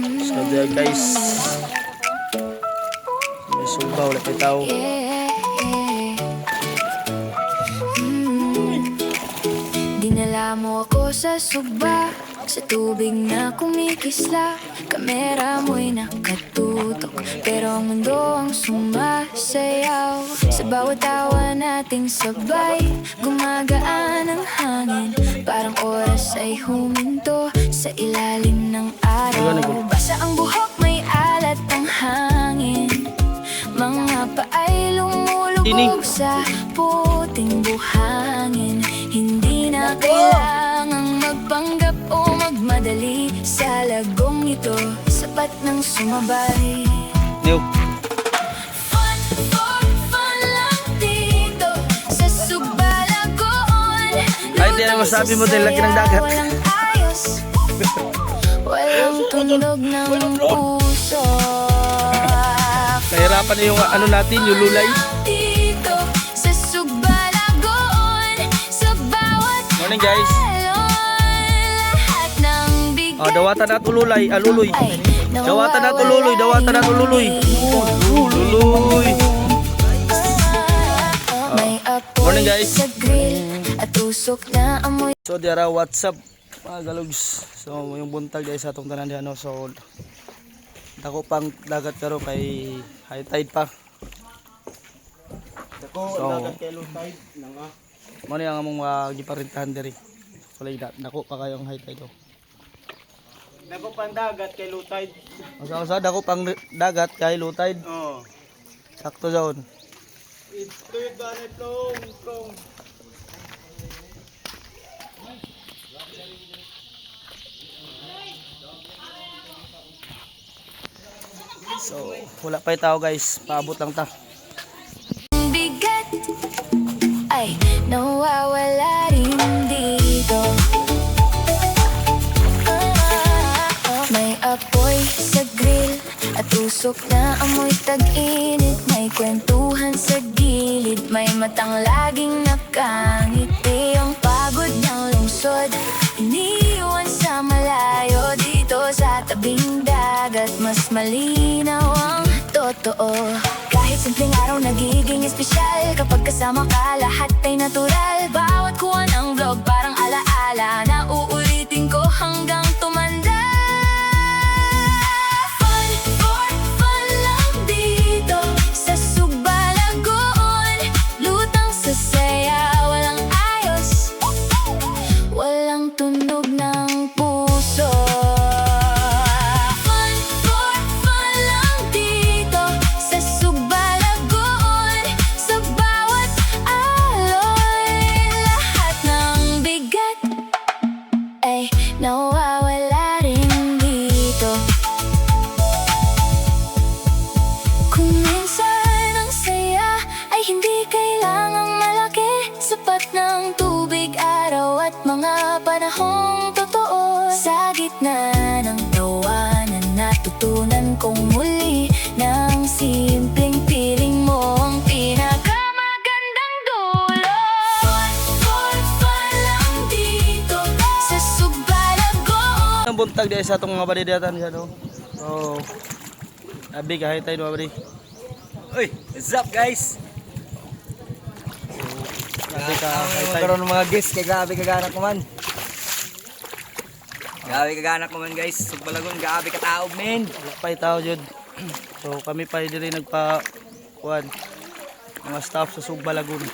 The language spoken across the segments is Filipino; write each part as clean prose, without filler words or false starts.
So there guys, may subaw wala kay tao. Dinala mo ako sa sugba, sa tubig na kumikisla. Kamera mo'y nakatutok, pero ang mundo ang sumasayaw. Sa bawat tawa nating sabay, gumagaan ang hangin. Parang oras ay huminto sa ilalim ng araw. Basa ang buhok, may alat ang hangin. Mga paay lumulubog sa puting buhangin. Hindi na kailangang magpanggap o magmadali. Sa lagong ito, sapat ng sumabay. Fun lang dito sa Sugbalagon. Ay, di na masabi mo dahil laki ng dagat. Walang ayos, walang tunog ng puso. Nahirapan na yung ano natin, yung lulay. Dito sa Sugbalagon, sa bawat Morning guys. lahat ng bigay. Dawatan na tululay, luloy. Dawatan na tululoy, dawatan na tululoy. Luloy. Morning guys. Sa grill at usok na amoy. So diara WhatsApp mga galogs. So yung buntag guys atong tanan diano. So dako pang dagat karo kay high tide pa. Dako dagat kay low tide nga. Mo ni ang among giparintahan diri. So like that, dako pa kayong high tide. Dako pang dagat kay low tide. Usa dako pang dagat kay low tide. Oh. Sakto zone. Ito yung dagat long. So wala pa yung tao guys, paabot lang ta. Bigat ay nawawala rin dito. May apoy sa grill at usok na amoy tag-init. May kwentuhan sa gilid, may matang laging nakangiti. Ang pagod ng lungsod, iniwan sa malayo. Dito sa tabing dagat, mas malinaw ang totoo. Kahit simpleng araw nagiging espesyal, kapag kasama ka lahat ay natural. Bawat kuha ng vlog parang alaala na uulitin ko hanggang tumanda. Fun lang dito sa Sugbalagon. Lutang sa saya, walang ayos, walang tunog ng puso. Fun lang dito sa Sugbalagon. Sa bawat aloy, lahat ng bigat ay nawawala rin dito. Kung minsan ang saya ay hindi kailangang malaki. Sapat ng tubig, araw at mga panahong totoo. Sa gitna ng tawanan, natutunan kong muli ng simpleng piling mo ang pinakamagandang dulo. Fun lang dito sa Sugbalagon. Ang buntag dahil sa itong mga badidatan siya no. So abi kahit tayo mga badi. Uy, what's up guys? Abi ka kahit tayo. Karon mga guests kay grabe kaganak ko man. Grabe kaganak ko man guys. Sugbalagon grabe ka tao men. Wala pa yung tao jud. So kami pa diri nagpa kuan mga staff sa Sugbalagon.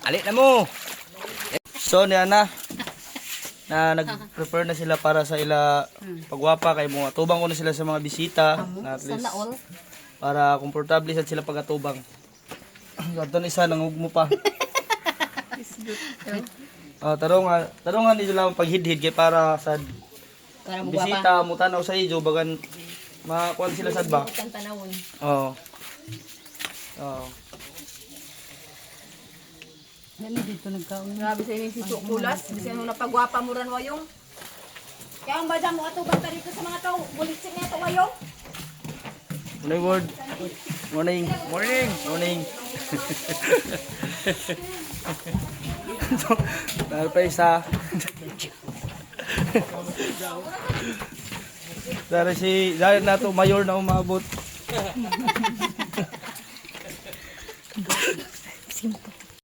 Alit na mo. So niya na nag-prepare na sila para sa ila pagwapa kay mga tubang ko na sila sa mga bisita na at least para komportable sad sila pagatubang. Kadto isa nangugmo pa. Tarungan nila lang paghidhid kay para sa bisita mo tanaw sa ijo bagan makuan sila sad ba. Oo. Oo. Dami dito nagkaon. Grabe sa inyo si Kulas. Bisa nung napagwapa mo ran wayong. Kaya ang bada mo ato banta rito sa mga tao. Bulisik niya ito wayong. Morning, Ward. Morning. Morning. Morning. Dahil pa isa. Dahil na to mayor na umabot.